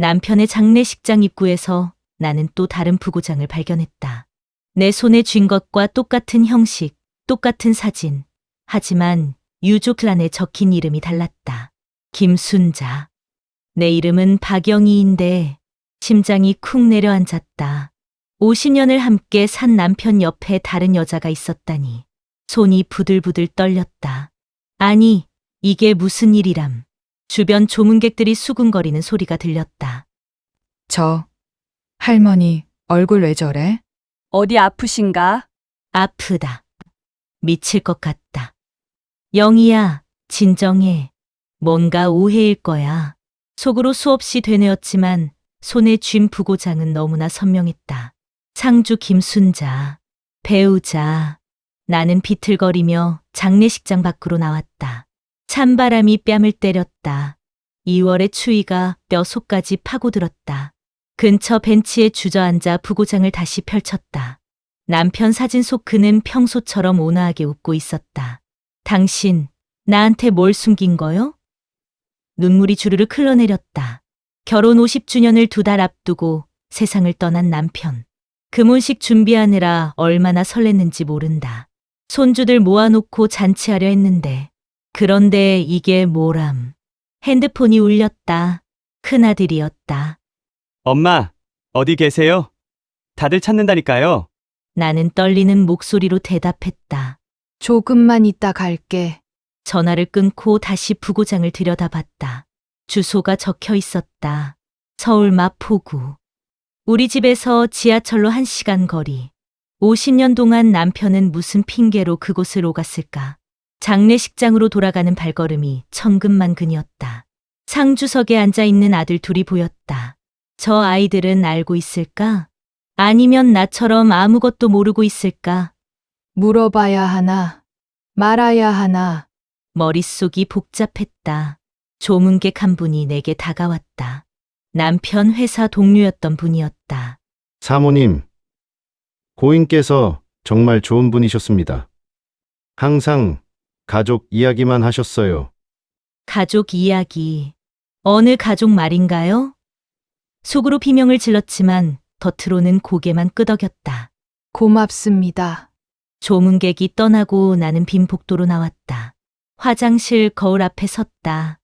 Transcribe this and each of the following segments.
남편의 장례식장 입구에서 나는 또 다른 부고장을 발견했다. 내 손에 쥔 것과 똑같은 형식, 똑같은 사진. 하지만 유족란에 적힌 이름이 달랐다. 김순자. 내 이름은 박영희인데 심장이 쿵 내려앉았다. 50년을 함께 산 남편 옆에 다른 여자가 있었다니. 손이 부들부들 떨렸다. 아니, 이게 무슨 일이람. 주변 조문객들이 수군거리는 소리가 들렸다. 할머니, 얼굴 왜 저래? 어디 아프신가? 아프다. 미칠 것 같다. 영희야, 진정해. 뭔가 오해일 거야. 속으로 수없이 되뇌었지만 손에 쥔 부고장은 너무나 선명했다. 상주 김순자, 배우자. 나는 비틀거리며 장례식장 밖으로 나왔다. 찬바람이 뺨을 때렸다. 2월의 추위가 뼛속까지 파고들었다. 근처 벤치에 주저앉아 부고장을 다시 펼쳤다. 남편 사진 속 그는 평소처럼 온화하게 웃고 있었다. 당신, 나한테 뭘 숨긴 거요? 눈물이 주르르 흘러내렸다. 결혼 50주년을 2달 앞두고 세상을 떠난 남편. 금혼식 준비하느라 얼마나 설렜는지 모른다. 손주들 모아놓고 잔치하려 했는데 그런데 이게 뭐람. 핸드폰이 울렸다. 큰아들이었다. 엄마, 어디 계세요? 다들 찾는다니까요. 나는 떨리는 목소리로 대답했다. 조금만 있다 갈게. 전화를 끊고 다시 부고장을 들여다봤다. 주소가 적혀 있었다. 서울 마포구. 우리 집에서 지하철로 1시간 거리. 50년 동안 남편은 무슨 핑계로 그곳을 오갔을까. 장례식장으로 돌아가는 발걸음이 천근만근이었다. 상주석에 앉아있는 아들 둘이 보였다. 저 아이들은 알고 있을까? 아니면 나처럼 아무것도 모르고 있을까? 물어봐야 하나, 말아야 하나. 머릿속이 복잡했다. 조문객 한 분이 내게 다가왔다. 남편 회사 동료였던 분이었다. 사모님, 고인께서 정말 좋은 분이셨습니다. 항상 가족 이야기만 하셨어요. 가족 이야기. 어느 가족 말인가요? 속으로 비명을 질렀지만 겉으로는 고개만 끄덕였다. 고맙습니다. 조문객이 떠나고 나는 빈 복도로 나왔다. 화장실 거울 앞에 섰다.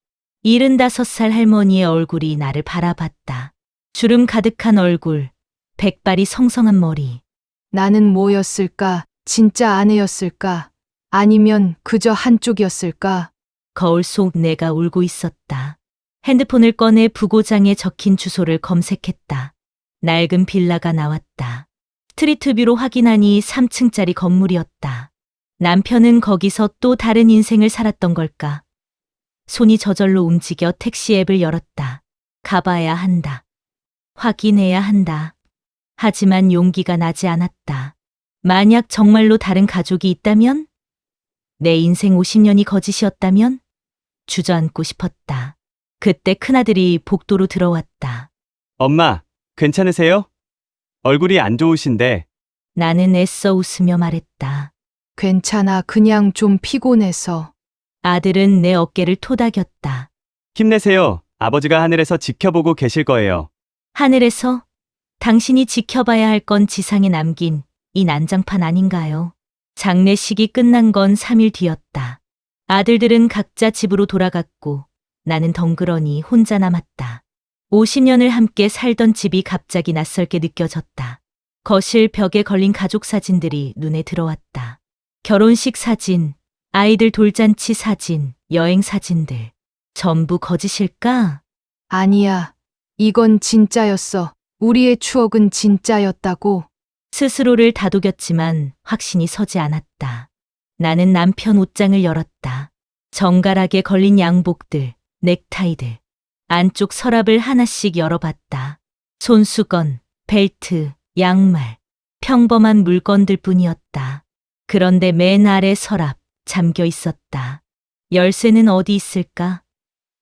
75살 할머니의 얼굴이 나를 바라봤다. 주름 가득한 얼굴, 백발이 성성한 머리. 나는 뭐였을까? 진짜 아내였을까? 아니면 그저 한쪽이었을까? 거울 속 내가 울고 있었다. 핸드폰을 꺼내 부고장에 적힌 주소를 검색했다. 낡은 빌라가 나왔다. 스트리트뷰로 확인하니 3층짜리 건물이었다. 남편은 거기서 또 다른 인생을 살았던 걸까? 손이 저절로 움직여 택시 앱을 열었다. 가봐야 한다. 확인해야 한다. 하지만 용기가 나지 않았다. 만약 정말로 다른 가족이 있다면? 내 인생 50년이 거짓이었다면? 주저앉고 싶었다. 그때 큰아들이 복도로 들어왔다. 엄마, 괜찮으세요? 얼굴이 안 좋으신데. 나는 애써 웃으며 말했다. 괜찮아, 그냥 좀 피곤해서. 아들은 내 어깨를 토닥였다. 힘내세요. 아버지가 하늘에서 지켜보고 계실 거예요. 하늘에서? 당신이 지켜봐야 할 건 지상에 남긴 이 난장판 아닌가요? 장례식이 끝난 건 3일 뒤였다. 아들들은 각자 집으로 돌아갔고 나는 덩그러니 혼자 남았다. 50년을 함께 살던 집이 갑자기 낯설게 느껴졌다. 거실 벽에 걸린 가족 사진들이 눈에 들어왔다. 결혼식 사진, 아이들 돌잔치 사진, 여행 사진들. 전부 거짓일까? 아니야, 이건 진짜였어. 우리의 추억은 진짜였다고. 스스로를 다독였지만 확신이 서지 않았다. 나는 남편 옷장을 열었다. 정갈하게 걸린 양복들, 넥타이들. 안쪽 서랍을 하나씩 열어봤다. 손수건, 벨트, 양말. 평범한 물건들 뿐이었다. 그런데 맨 아래 서랍, 잠겨 있었다. 열쇠는 어디 있을까?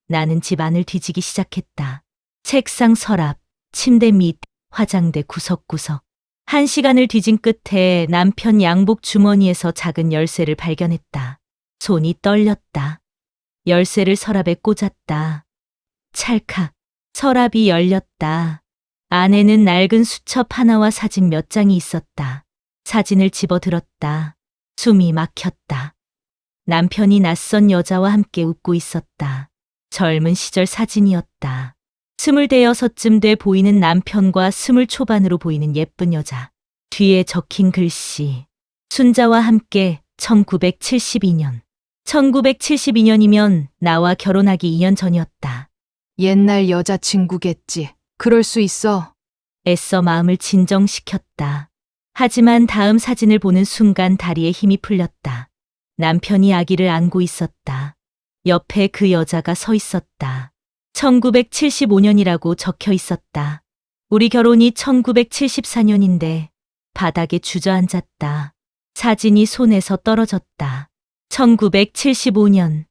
나는 집 안을 뒤지기 시작했다. 책상 서랍, 침대 밑, 화장대 구석구석. 1시간을 뒤진 끝에 남편 양복 주머니에서 작은 열쇠를 발견했다. 손이 떨렸다. 열쇠를 서랍에 꽂았다. 찰칵. 서랍이 열렸다. 안에는 낡은 수첩 하나와 사진 몇 장이 있었다. 사진을 집어들었다. 숨이 막혔다. 남편이 낯선 여자와 함께 웃고 있었다. 젊은 시절 사진이었다. 26쯤 돼 보이는 남편과 20 초반으로 보이는 예쁜 여자. 뒤에 적힌 글씨. 순자와 함께 1972년. 1972년이면 나와 결혼하기 2년 전이었다. 옛날 여자친구겠지. 그럴 수 있어. 애써 마음을 진정시켰다. 하지만 다음 사진을 보는 순간 다리에 힘이 풀렸다. 남편이 아기를 안고 있었다. 옆에 그 여자가 서 있었다. 1975년이라고 적혀 있었다. 우리 결혼이 1974년인데 바닥에 주저앉았다. 사진이 손에서 떨어졌다. 1975년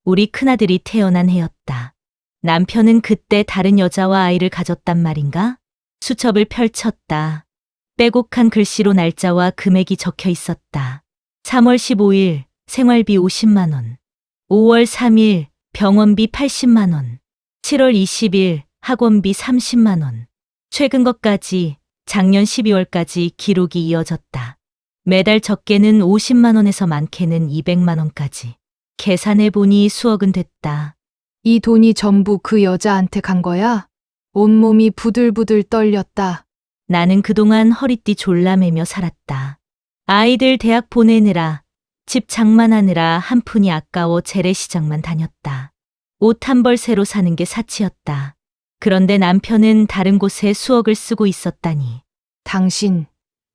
우리 큰아들이 태어난 해였다. 남편은 그때 다른 여자와 아이를 가졌단 말인가? 수첩을 펼쳤다. 빼곡한 글씨로 날짜와 금액이 적혀 있었다. 3월 15일 생활비 50만 원. 5월 3일 병원비 80만 원. 7월 20일 학원비 30만 원. 최근 것까지 작년 12월까지 기록이 이어졌다. 매달 적게는 50만 원에서 많게는 200만 원까지. 계산해보니 수억은 됐다. 이 돈이 전부 그 여자한테 간 거야? 온몸이 부들부들 떨렸다. 나는 그동안 허리띠 졸라매며 살았다. 아이들 대학 보내느라, 집 장만하느라 한 푼이 아까워 재래시장만 다녔다. 옷 한 벌 새로 사는 게 사치였다. 그런데 남편은 다른 곳에 수억을 쓰고 있었다니. 당신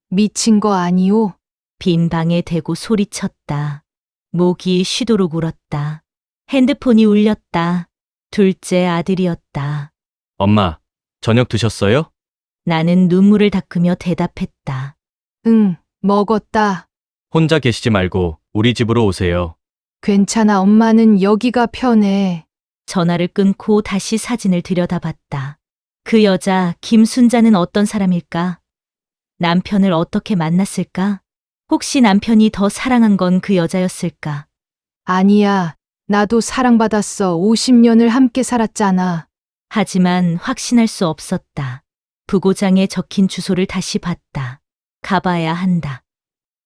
미친 거 아니오? 빈 방에 대고 소리쳤다. 목이 쉬도록 울었다. 핸드폰이 울렸다. 둘째 아들이었다. 엄마, 저녁 드셨어요? 나는 눈물을 닦으며 대답했다. 응, 먹었다. 혼자 계시지 말고 우리 집으로 오세요. 괜찮아, 엄마는 여기가 편해. 전화를 끊고 다시 사진을 들여다봤다. 그 여자 김순자는 어떤 사람일까? 남편을 어떻게 만났을까? 혹시 남편이 더 사랑한 건 그 여자였을까? 아니야, 나도 사랑받았어. 50년을 함께 살았잖아. 하지만 확신할 수 없었다. 부고장에 적힌 주소를 다시 봤다. 가봐야 한다.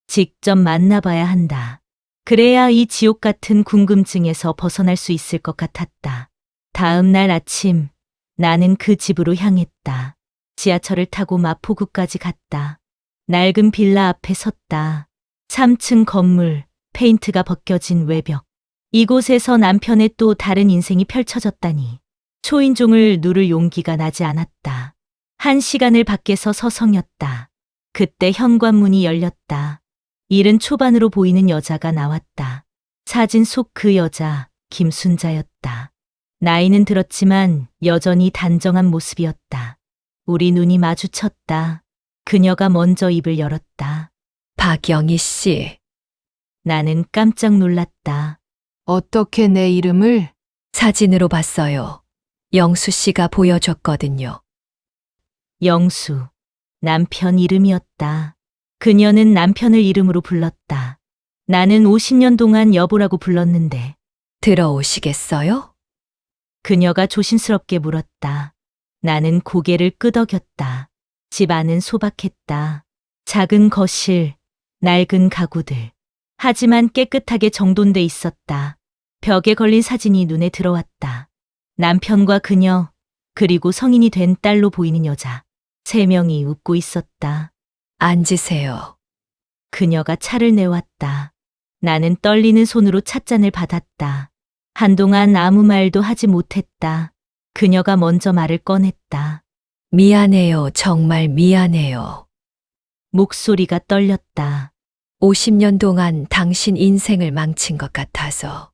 직접 만나봐야 한다. 그래야 이 지옥 같은 궁금증에서 벗어날 수 있을 것 같았다. 다음 날 아침, 나는 그 집으로 향했다. 지하철을 타고 마포구까지 갔다. 낡은 빌라 앞에 섰다. 3층 건물, 페인트가 벗겨진 외벽. 이곳에서 남편의 또 다른 인생이 펼쳐졌다니. 초인종을 누를 용기가 나지 않았다. 1시간을 밖에서 서성였다. 그때 현관문이 열렸다. 70 초반으로 보이는 여자가 나왔다. 사진 속 그 여자, 김순자였다. 나이는 들었지만 여전히 단정한 모습이었다. 우리 눈이 마주쳤다. 그녀가 먼저 입을 열었다. 박영희 씨, 나는 깜짝 놀랐다. 어떻게 내 이름을? 사진으로 봤어요. 영수 씨가 보여줬거든요. 영수. 남편 이름이었다. 그녀는 남편을 이름으로 불렀다. 나는 50년 동안 여보라고 불렀는데 들어오시겠어요? 그녀가 조심스럽게 물었다. 나는 고개를 끄덕였다. 집 안은 소박했다. 작은 거실, 낡은 가구들. 하지만 깨끗하게 정돈돼 있었다. 벽에 걸린 사진이 눈에 들어왔다. 남편과 그녀, 그리고 성인이 된 딸로 보이는 여자. 3명이 웃고 있었다. 앉으세요. 그녀가 차를 내왔다. 나는 떨리는 손으로 찻잔을 받았다. 한동안 아무 말도 하지 못했다. 그녀가 먼저 말을 꺼냈다. 미안해요. 정말 미안해요. 목소리가 떨렸다. 50년 동안 당신 인생을 망친 것 같아서.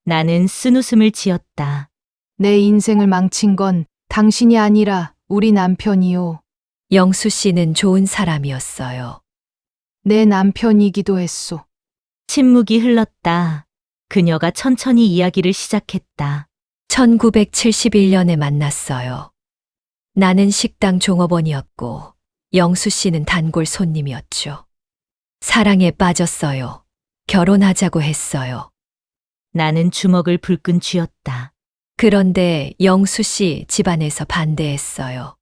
나는 쓴웃음을 지었다. 내 인생을 망친 건 당신이 아니라 우리 남편이요. 영수 씨는 좋은 사람이었어요. 내 남편이기도 했소. 침묵이 흘렀다. 그녀가 천천히 이야기를 시작했다. 1971년에 만났어요. 나는 식당 종업원이었고 영수 씨는 단골 손님이었죠. 사랑에 빠졌어요. 결혼하자고 했어요. 나는 주먹을 불끈 쥐었다. 그런데 영수 씨 집안에서 반대했어요.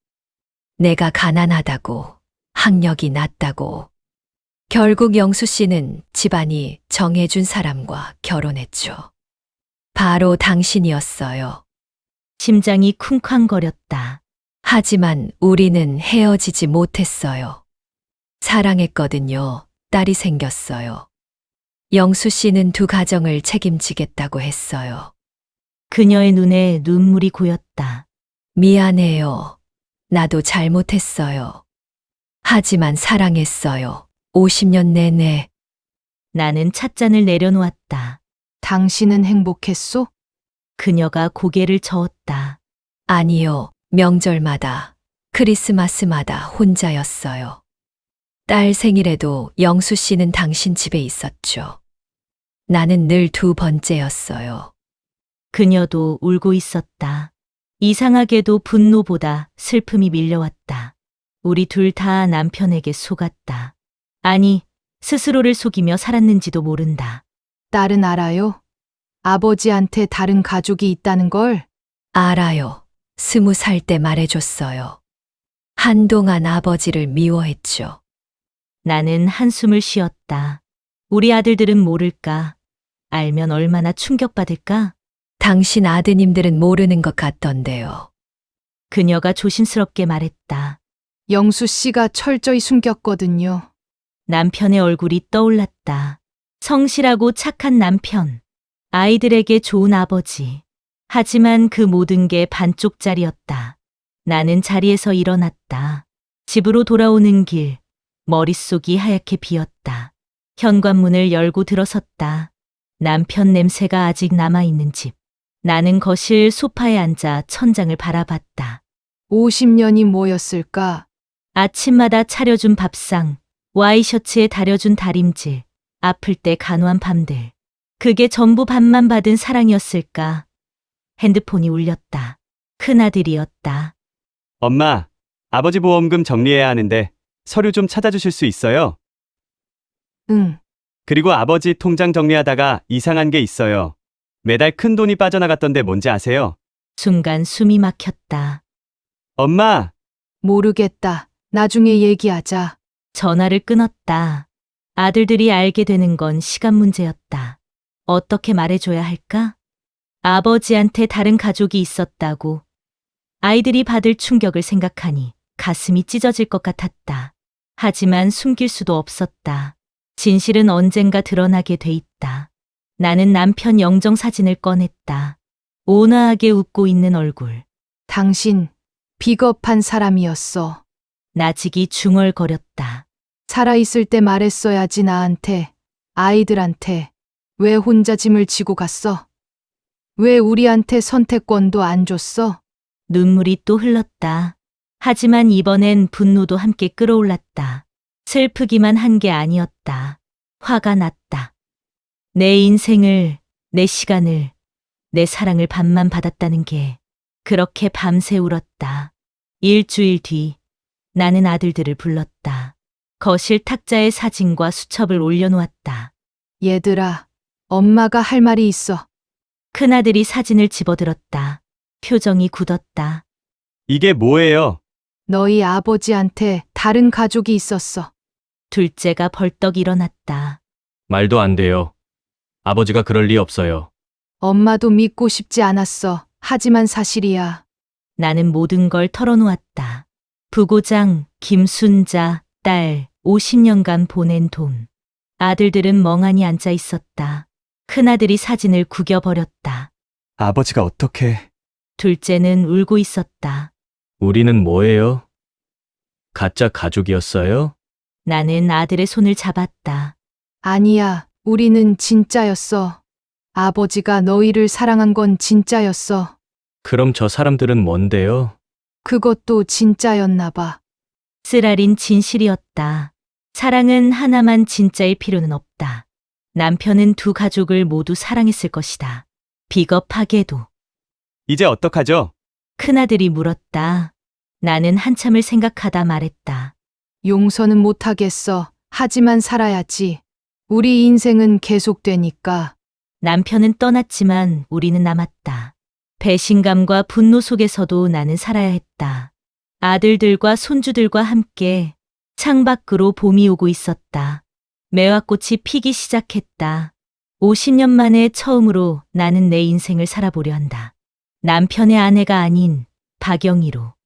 내가 가난하다고, 학력이 낮다고. 결국 영수 씨는 집안이 정해준 사람과 결혼했죠. 바로 당신이었어요. 심장이 쿵쾅거렸다. 하지만 우리는 헤어지지 못했어요. 사랑했거든요. 딸이 생겼어요. 영수 씨는 두 가정을 책임지겠다고 했어요. 그녀의 눈에 눈물이 고였다. 미안해요. 나도 잘못했어요. 하지만 사랑했어요. 50년 내내. 나는 찻잔을 내려놓았다. 당신은 행복했소? 그녀가 고개를 저었다. 아니요. 명절마다, 크리스마스마다 혼자였어요. 딸 생일에도 영수 씨는 당신 집에 있었죠. 나는 늘 두 번째였어요. 그녀도 울고 있었다. 이상하게도 분노보다 슬픔이 밀려왔다. 우리 둘 다 남편에게 속았다. 아니, 스스로를 속이며 살았는지도 모른다. 딸은 알아요? 아버지한테 다른 가족이 있다는 걸? 알아요. 20살 때 말해줬어요. 한동안 아버지를 미워했죠. 나는 한숨을 쉬었다. 우리 아들들은 모를까? 알면 얼마나 충격받을까? 당신 아드님들은 모르는 것 같던데요. 그녀가 조심스럽게 말했다. 영수 씨가 철저히 숨겼거든요. 남편의 얼굴이 떠올랐다. 성실하고 착한 남편. 아이들에게 좋은 아버지. 하지만 그 모든 게 반쪽짜리였다. 나는 자리에서 일어났다. 집으로 돌아오는 길, 머릿속이 하얗게 비었다. 현관문을 열고 들어섰다. 남편 냄새가 아직 남아있는 집. 나는 거실 소파에 앉아 천장을 바라봤다. 50년이 뭐였을까? 아침마다 차려준 밥상, 와이셔츠에 다려준 다림질, 아플 때 간호한 밤들. 그게 전부 밥만 받은 사랑이었을까? 핸드폰이 울렸다. 큰아들이었다. 엄마, 아버지 보험금 정리해야 하는데 서류 좀 찾아주실 수 있어요? 응. 그리고 아버지 통장 정리하다가 이상한 게 있어요. 매달 큰 돈이 빠져나갔던데 뭔지 아세요? 순간 숨이 막혔다. 엄마, 모르겠다. 나중에 얘기하자. 전화를 끊었다. 아들들이 알게 되는 건 시간 문제였다. 어떻게 말해줘야 할까? 아버지한테 다른 가족이 있었다고. 아이들이 받을 충격을 생각하니 가슴이 찢어질 것 같았다. 하지만 숨길 수도 없었다. 진실은 언젠가 드러나게 돼 있다. 나는 남편 영정 사진을 꺼냈다. 온화하게 웃고 있는 얼굴. 당신, 비겁한 사람이었어. 나직이 중얼거렸다. 살아있을 때 말했어야지 나한테, 아이들한테. 왜 혼자 짐을 지고 갔어? 왜 우리한테 선택권도 안 줬어? 눈물이 또 흘렀다. 하지만 이번엔 분노도 함께 끌어올랐다. 슬프기만 한 게 아니었다. 화가 났다. 내 인생을, 내 시간을, 내 사랑을 반만 받았다는 게 그렇게 밤새 울었다. 일주일 뒤 나는 아들들을 불렀다. 거실 탁자에 사진과 수첩을 올려놓았다. 얘들아, 엄마가 할 말이 있어. 큰아들이 사진을 집어들었다. 표정이 굳었다. 이게 뭐예요? 너희 아버지한테 다른 가족이 있었어. 둘째가 벌떡 일어났다. 말도 안 돼요. 아버지가 그럴 리 없어요. 엄마도 믿고 싶지 않았어. 하지만 사실이야. 나는 모든 걸 털어놓았다. 부고장, 김순자, 딸, 50년간 보낸 돈. 아들들은 멍하니 앉아 있었다. 큰아들이 사진을 구겨버렸다. 아버지가 어떻게... 둘째는 울고 있었다. 우리는 뭐예요? 가짜 가족이었어요? 나는 아들의 손을 잡았다. 아니야, 우리는 진짜였어. 아버지가 너희를 사랑한 건 진짜였어. 그럼 저 사람들은 뭔데요? 그것도 진짜였나 봐. 쓰라린 진실이었다. 사랑은 하나만 진짜일 필요는 없다. 남편은 두 가족을 모두 사랑했을 것이다. 비겁하게도. 이제 어떡하죠? 큰아들이 물었다. 나는 한참을 생각하다 말했다. 용서는 못하겠어. 하지만 살아야지. 우리 인생은 계속되니까. 남편은 떠났지만 우리는 남았다. 배신감과 분노 속에서도 나는 살아야 했다. 아들들과 손주들과 함께 창밖으로 봄이 오고 있었다. 매화꽃이 피기 시작했다. 50년 만에 처음으로 나는 내 인생을 살아보려 한다. 남편의 아내가 아닌 박영희로.